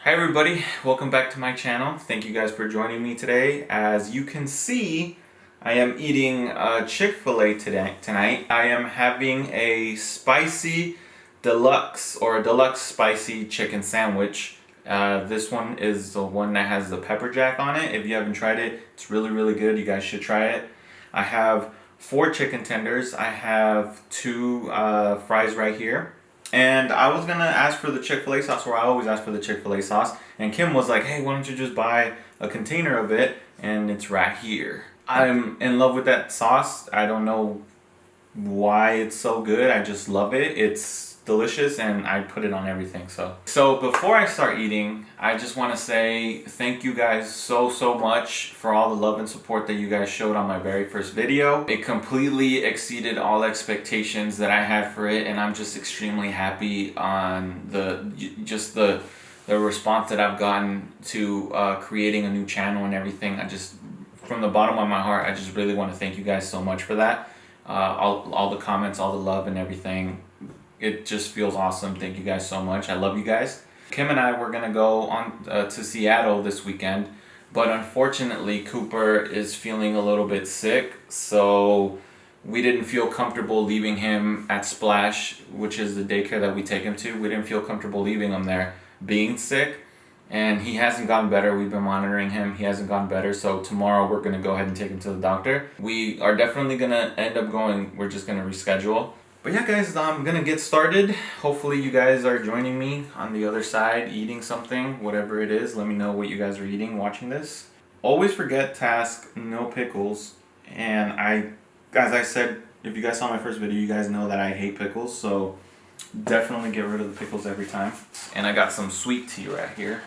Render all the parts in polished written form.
Hi everybody, welcome back to my channel. Thank you guys for joining me today. As you can see, I am eating Chick-Fil-A tonight. I am having a spicy deluxe or a deluxe spicy chicken sandwich. This one is the one that has the pepper jack on it. If you haven't tried it, it's really good. You guys should try it. I have 4 chicken tenders. I have 2 fries right here. And I was gonna ask for the Chick-fil-A sauce, or I always ask for the Chick-fil-A sauce. And Kim was like, hey, why don't you just buy a container of it? And it's right here. I'm in love with that sauce. I don't know why it's so good. I just love it. It's delicious and I put it on everything. So before I start eating, I just want to say thank you guys so much for all the love and support that you guys showed on my very first video. It completely exceeded all expectations that I had for it, and I'm just extremely happy on the response that I've gotten to creating a new channel and everything. From the bottom of my heart, I just really want to thank you guys so much for that. All the comments, all the love and everything. It just feels awesome. Thank you guys so much. I love you guys. Kim and I were gonna go on to Seattle this weekend, but unfortunately Cooper is feeling a little bit sick, so we didn't feel comfortable leaving him at Splash, which is the daycare that we take him to. We didn't feel comfortable leaving him there being sick, and he hasn't gotten better. We've been monitoring him. He hasn't gotten better, so tomorrow we're gonna go ahead and take him to the doctor. We are definitely gonna end up going. We're just gonna reschedule. But yeah guys, I'm gonna get started. Hopefully you guys are joining me on the other side eating something, whatever it is. Let me know what you guys are eating watching this. Always forget to ask no pickles. And as I said, if you guys saw my first video, you guys know that I hate pickles, so definitely get rid of the pickles every time. And I got some sweet tea right here.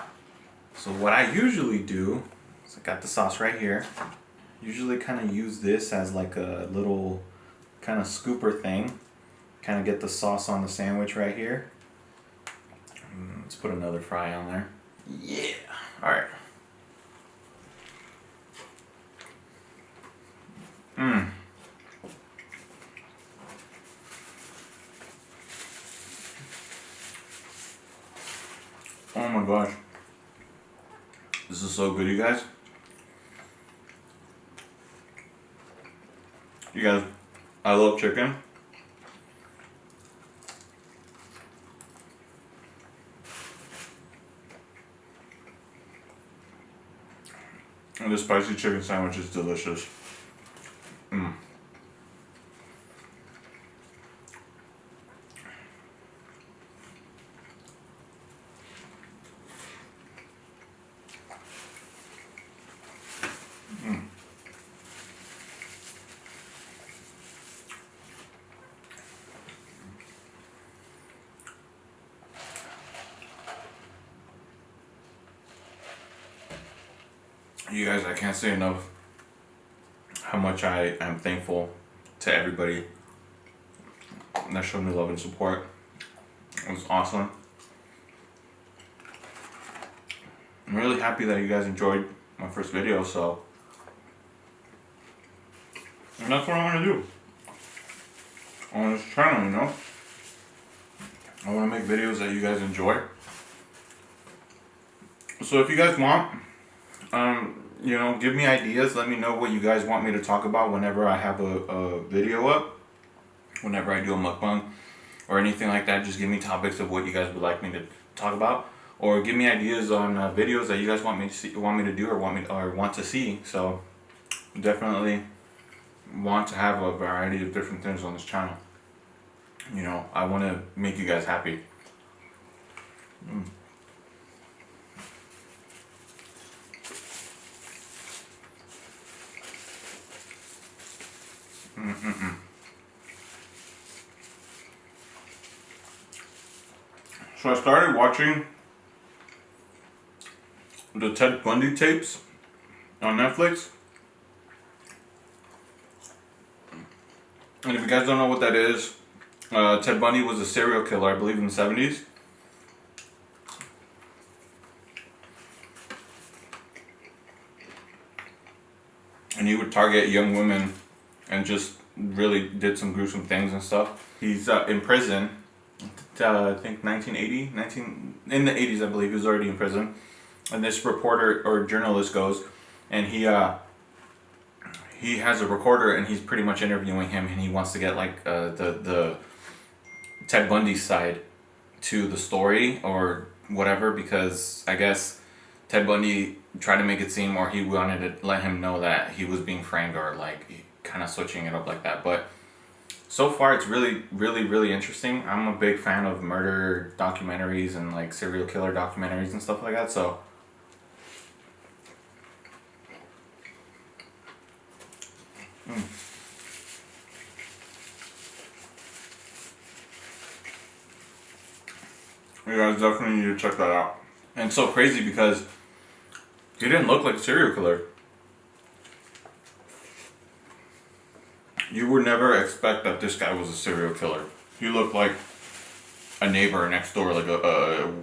So what I usually do is I got the sauce right here. Usually kind of use this as like a little kind of scooper thing. Kind of get the sauce on the sandwich right here. Let's put another fry on there. Yeah. All right. Oh my gosh. This is so good, you guys. You guys, I love chicken. And the spicy chicken sandwich is delicious. You guys, I can't say enough how much I am thankful to everybody that showed me love and support. It was awesome. I'm really happy that you guys enjoyed my first video, and that's what I want to do on this channel, you know? I want to make videos that you guys enjoy. So if you guys want, you know, give me ideas. Let me know what you guys want me to talk about whenever I have a video up. Whenever I do a mukbang or anything like that, just give me topics of what you guys would like me to talk about, or give me ideas on videos that you guys want me to do, or want to see. So definitely want to have a variety of different things on this channel. You know, I want to make you guys happy. So I started watching the Ted Bundy tapes on Netflix. And if you guys don't know what that is, Ted Bundy was a serial killer, I believe, in the 70s. And he would target young women and just really did some gruesome things and stuff. He's in prison I think 1980, in the 80s, I believe. He was already in prison. And this reporter or journalist goes, and he has a recorder, and he's pretty much interviewing him, and he wants to get like the Ted Bundy side to the story or whatever, because I guess Ted Bundy tried to make it seem, or he wanted to let him know that he was being framed, or like kind of switching it up like that. But so far it's really, really, really interesting. I'm a big fan of murder documentaries and like serial killer documentaries and stuff like that, so you guys definitely need to check that out. And it's so crazy because he didn't look like a serial killer. You would never expect that this guy was a serial killer. He looked like a neighbor next door, like a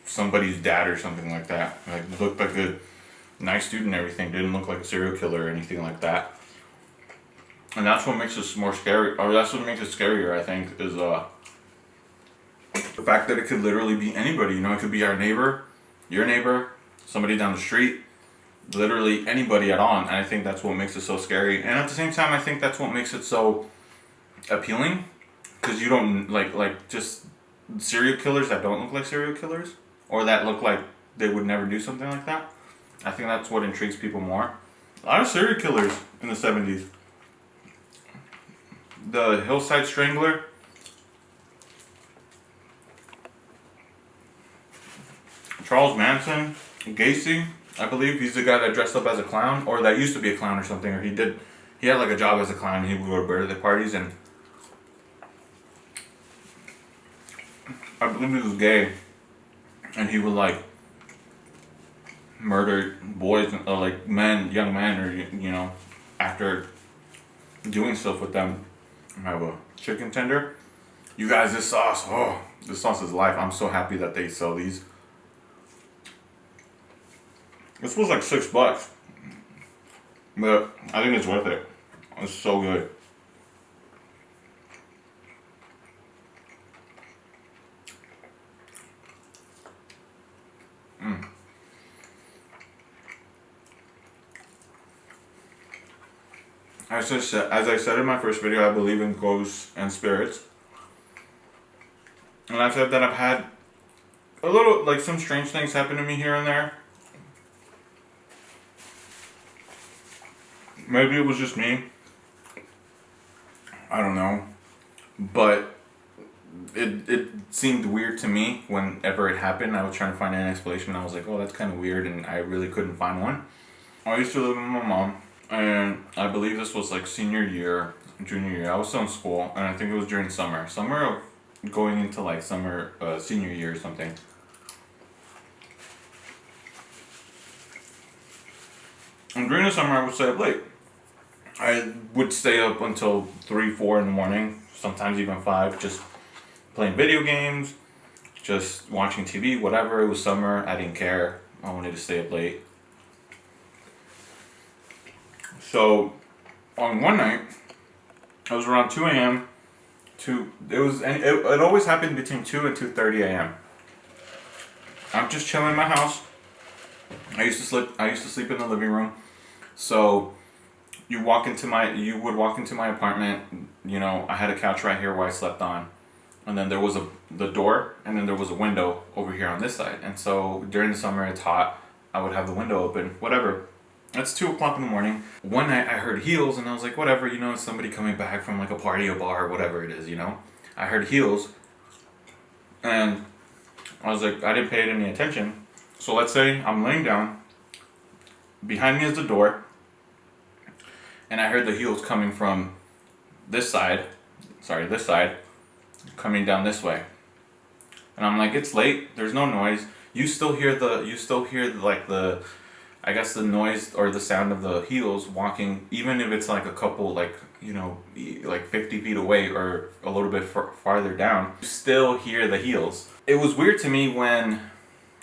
somebody's dad or something like that. Like, looked like a nice dude and everything. Didn't look like a serial killer or anything like that. And that's what makes it more scary, or that's what makes it scarier, I think, is the fact that it could literally be anybody. You know, it could be our neighbor, your neighbor, somebody down the street, literally anybody at all. And I think that's what makes it so scary. And at the same time, I think that's what makes it so appealing, because you don't like just serial killers that don't look like serial killers, or that look like they would never do something like that. I think that's what intrigues people more. A lot of serial killers in the 70s. The Hillside Strangler, Charles Manson, Gacy, I believe he's the guy that dressed up as a clown, or that used to be a clown or something, or he had like a job as a clown. He would go to birthday parties, and I believe he was gay, and he would like murder boys, like young men, or you know, after doing stuff with them. I have a chicken tender. You guys, this sauce, this sauce is life. I'm so happy that they sell these. This was like $6, but I think it's worth it. It's so good. As I said in my first video, I believe in ghosts and spirits. And I've said that I've had a little, like, some strange things happen to me here and there. Maybe it was just me. I don't know. But it seemed weird to me whenever it happened. I was trying to find an explanation. I was like, oh, that's kind of weird, and I really couldn't find one. I used to live with my mom, and I believe this was like senior year, junior year. I was still in school, and I think it was during summer of going into like summer, senior year or something. And during the summer, I would stay up late. I would stay up until 3, 4 in the morning, sometimes even 5, just playing video games, just watching TV, whatever. It was summer, I didn't care. I wanted to stay up late. So, on one night, it was around 2 a.m. It always happened between 2 and 2:30 a.m. I'm just chilling in my house. I used to sleep in the living room. So you would walk into my apartment. You know, I had a couch right here where I slept on, and then there was the door, and then there was a window over here on this side. And so during the summer, it's hot. I would have the window open, whatever. It's 2 o'clock in the morning. One night I heard heels, and I was like, whatever, you know, somebody coming back from like a party or bar or whatever it is, you know. I heard heels, and I was like, I didn't pay it any attention. So let's say I'm laying down. Behind me is the door, and I heard the heels coming from this side, coming down this way. And I'm like, it's late, there's no noise. You still hear like the, I guess the noise or the sound of the heels walking, even if it's like a couple, like, you know, like 50 feet away or a little bit farther down, you still hear the heels. It was weird to me when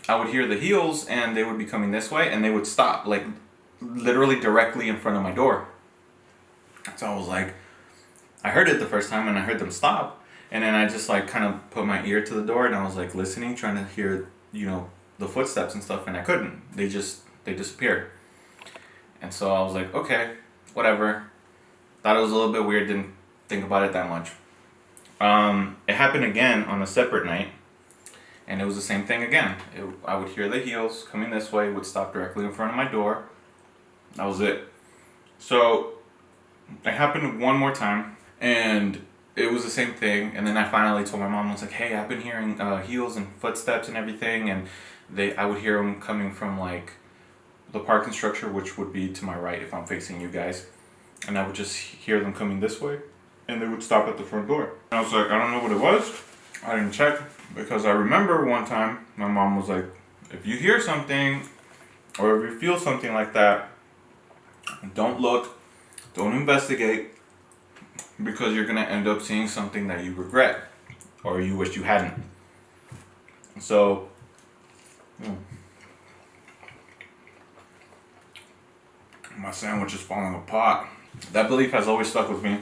I would hear the heels and they would be coming this way and they would stop, like literally directly in front of my door. So I was like, I heard it the first time and I heard them stop, And then I just like kind of put my ear to the door and I was like listening, trying to hear, the footsteps and stuff, and I couldn't. They disappeared. And so I was like, okay, whatever. Thought it was a little bit weird, didn't think about it that much. It happened again on a separate night, and it was the same thing again. I would hear the heels coming this way, would stop directly in front of my door. That was it. So it happened one more time, and it was the same thing. And then I finally told my mom, I was like, hey, I've been hearing heels and footsteps and everything, and I would hear them coming from like the parking structure, which would be to my right if I'm facing you guys. And I would just hear them coming this way, and they would stop at the front door. And I was like, I don't know what it was. I didn't check, because I remember one time my mom was like, if you hear something or if you feel something like that, don't look, don't investigate, because you're gonna end up seeing something that you regret or you wish you hadn't. So my sandwich is falling apart. That belief has always stuck with me.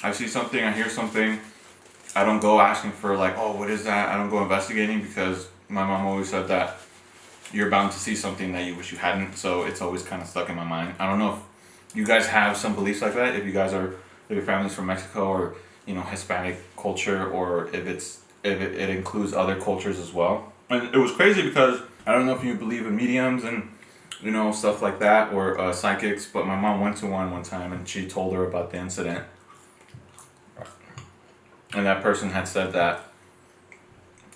I see something, I hear something, I don't go asking for like, oh, what is that? I don't go investigating, because my mom always said that you're bound to see something that you wish you hadn't. So it's always kind of stuck in my mind. I don't know if you guys have some beliefs like that, if your family's from Mexico, or Hispanic culture, or if it includes other cultures as well. And it was crazy because I don't know if you believe in mediums and stuff like that, or psychics, but my mom went to one time and she told her about the incident. And that person had said that,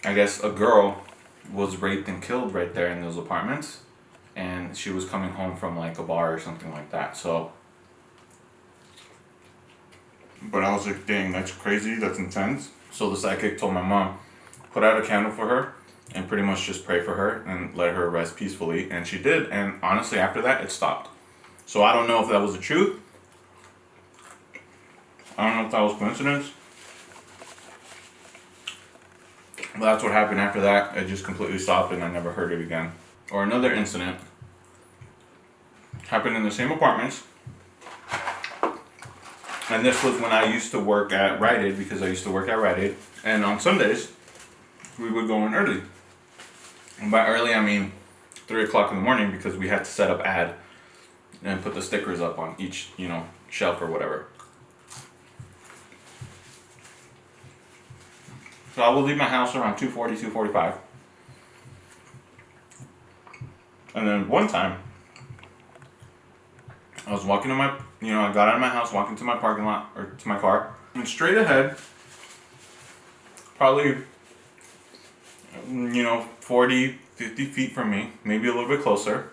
I guess, a girl was raped and killed right there in those apartments, and she was coming home from like a bar or something like that. So, but I was like, dang, that's crazy, that's intense. So the psychic told my mom, put out a candle for her and pretty much just pray for her and let her rest peacefully. And she did. And honestly, after that, it stopped. So I don't know if that was the truth. I don't know if that was coincidence. But that's what happened after that. It just completely stopped and I never heard it again. Or another incident happened in the same apartments. And this was when I used to work at Rite Aid, because I used to work at Rite Aid. And on Sundays, we would go in early. And by early, I mean 3 o'clock in the morning, because we had to set up ad and put the stickers up on each, shelf or whatever. So I would leave my house around 2:40, 2:45. And then one time, I was walking to I got out of my house, walking to my parking lot, or to my car, and straight ahead, probably, 40, 50 feet from me, maybe a little bit closer,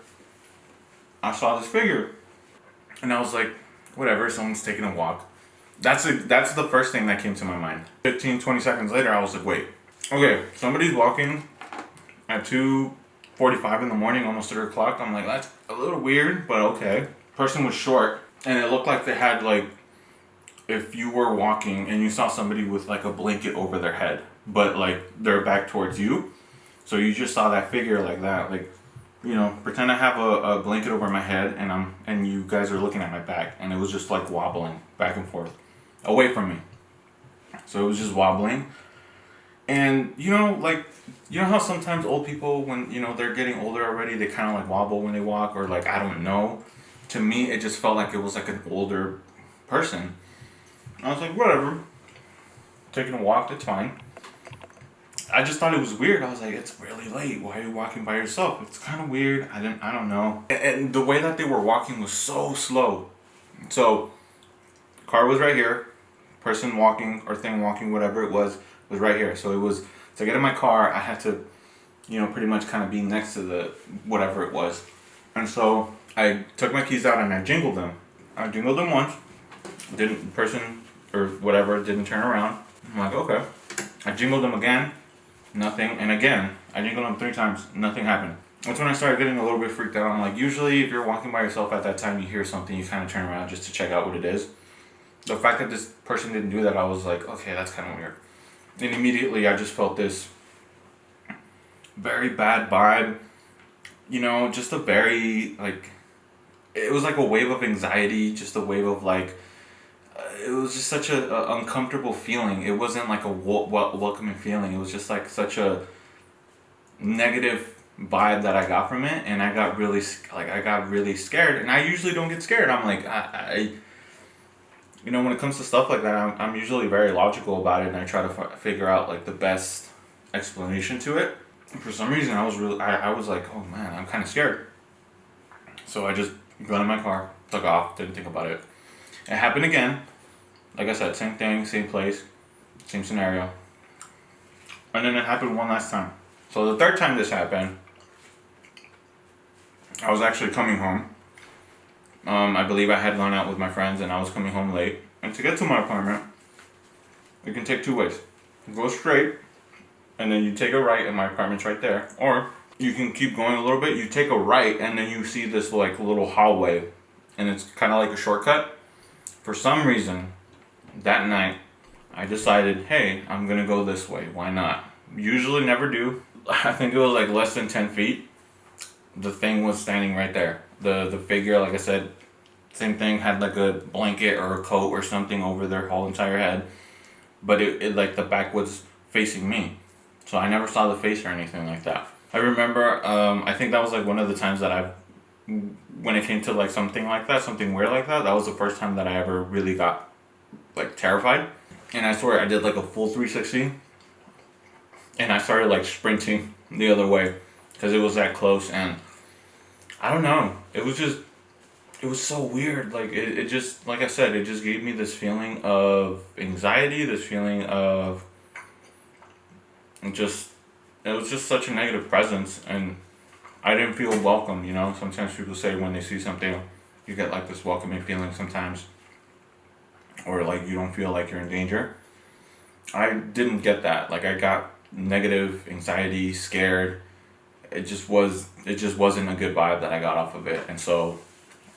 I saw this figure. And I was like, whatever, someone's taking a walk. That's the first thing that came to my mind. 15, 20 seconds later, I was like, wait, okay, somebody's walking at 2:45 in the morning, almost 3 o'clock. I'm like, that's a little weird, but okay. Person was short, and it looked like they had like, if you were walking and you saw somebody with like a blanket over their head, but like their back towards you. So you just saw that figure like that, like, pretend I have a blanket over my head and you guys are looking at my back, and it was just like wobbling back and forth away from me. So it was just wobbling. And how sometimes old people, when they're getting older already, they kind of like wobble when they walk, or like, I don't know. To me, it just felt like it was like an older person. I was like, whatever, taking a walk, it's fine. I just thought it was weird. I was like, it's really late. Why are you walking by yourself? It's kind of weird. I don't know. And the way that they were walking was so slow. So, car was right here. Person walking or thing walking, whatever it was right here. So it was, to get in my car, I had to, pretty much kind of be next to the, whatever it was. And so I took my keys out and I jingled them. I jingled them once. Person or whatever didn't turn around. I'm like, okay. I jingled them again. Nothing. And again, I jingled them 3 times. Nothing happened. That's when I started getting a little bit freaked out. I'm like, usually if you're walking by yourself at that time, you hear something, you kind of turn around just to check out what it is. The fact that this person didn't do that, I was like, okay, that's kind of weird. And immediately I just felt this very bad vibe. Just a very, like, it was like a wave of anxiety, just a wave of like, it was just such a uncomfortable feeling. It wasn't like a welcoming feeling. It was just like such a negative vibe that I got from it, and I got really scared. And I usually don't get scared. I'm like when it comes to stuff like that, I'm usually very logical about it, and I try to figure out like the best explanation to it. And for some reason, I was like, oh man, I'm kind of scared. So I just got in my car, took off, didn't think about it. It happened again. Like I said, same thing, same place, same scenario. And then it happened one last time. So the third time this happened, I was actually coming home. I believe I had gone out with my friends and I was coming home late. And to get to my apartment, you can take two ways. You go straight, and then you take a right, and my apartment's right there. Or you can keep going a little bit, you take a right, and then you see this like little hallway. And it's kind of like a shortcut. For some reason, that night, I decided, hey, I'm gonna go this way. Why not? Usually never do. I think it was like less than 10 feet. The thing was standing right there. The figure, like I said, same thing, had like a blanket or a coat or something over their whole entire head. But it like the back was facing me. So I never saw the face or anything like that. I remember, I think that was like one of the times that when it came to like something like that, something weird like that, that was the first time that I ever really got like terrified. And I swear I did like a full 360. And I started like sprinting the other way because it was that close. And I don't know, it was so weird. Like it just, like I said, it just gave me this feeling of anxiety, this feeling of it was just such a negative presence, and I didn't feel welcome. Sometimes people say when they see something, you get like this welcoming feeling sometimes, or like you don't feel like you're in danger. I didn't get that. Like I got negative anxiety, scared. It just wasn't a good vibe that I got off of it. And so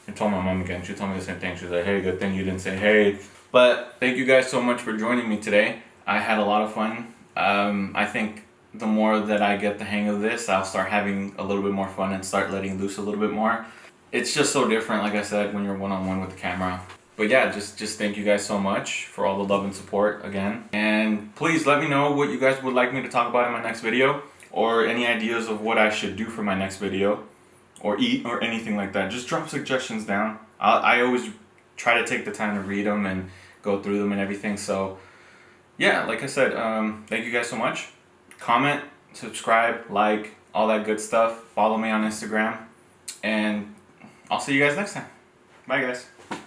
I told my mom again. She told me the same thing. She was like, hey, good thing you didn't say hey. But thank you guys so much for joining me today. I had a lot of fun. I think the more that I get the hang of this, I'll start having a little bit more fun and start letting loose a little bit more. It's just so different, like I said, when you're one-on-one with the camera. But yeah, just thank you guys so much for all the love and support again. And please let me know what you guys would like me to talk about in my next video, or any ideas of what I should do for my next video, or eat, or anything like that. Just drop suggestions down. I always try to take the time to read them and go through them and everything. So yeah, like I said, thank you guys so much. Comment, subscribe, like, all that good stuff. Follow me on Instagram, and I'll see you guys next time. Bye guys.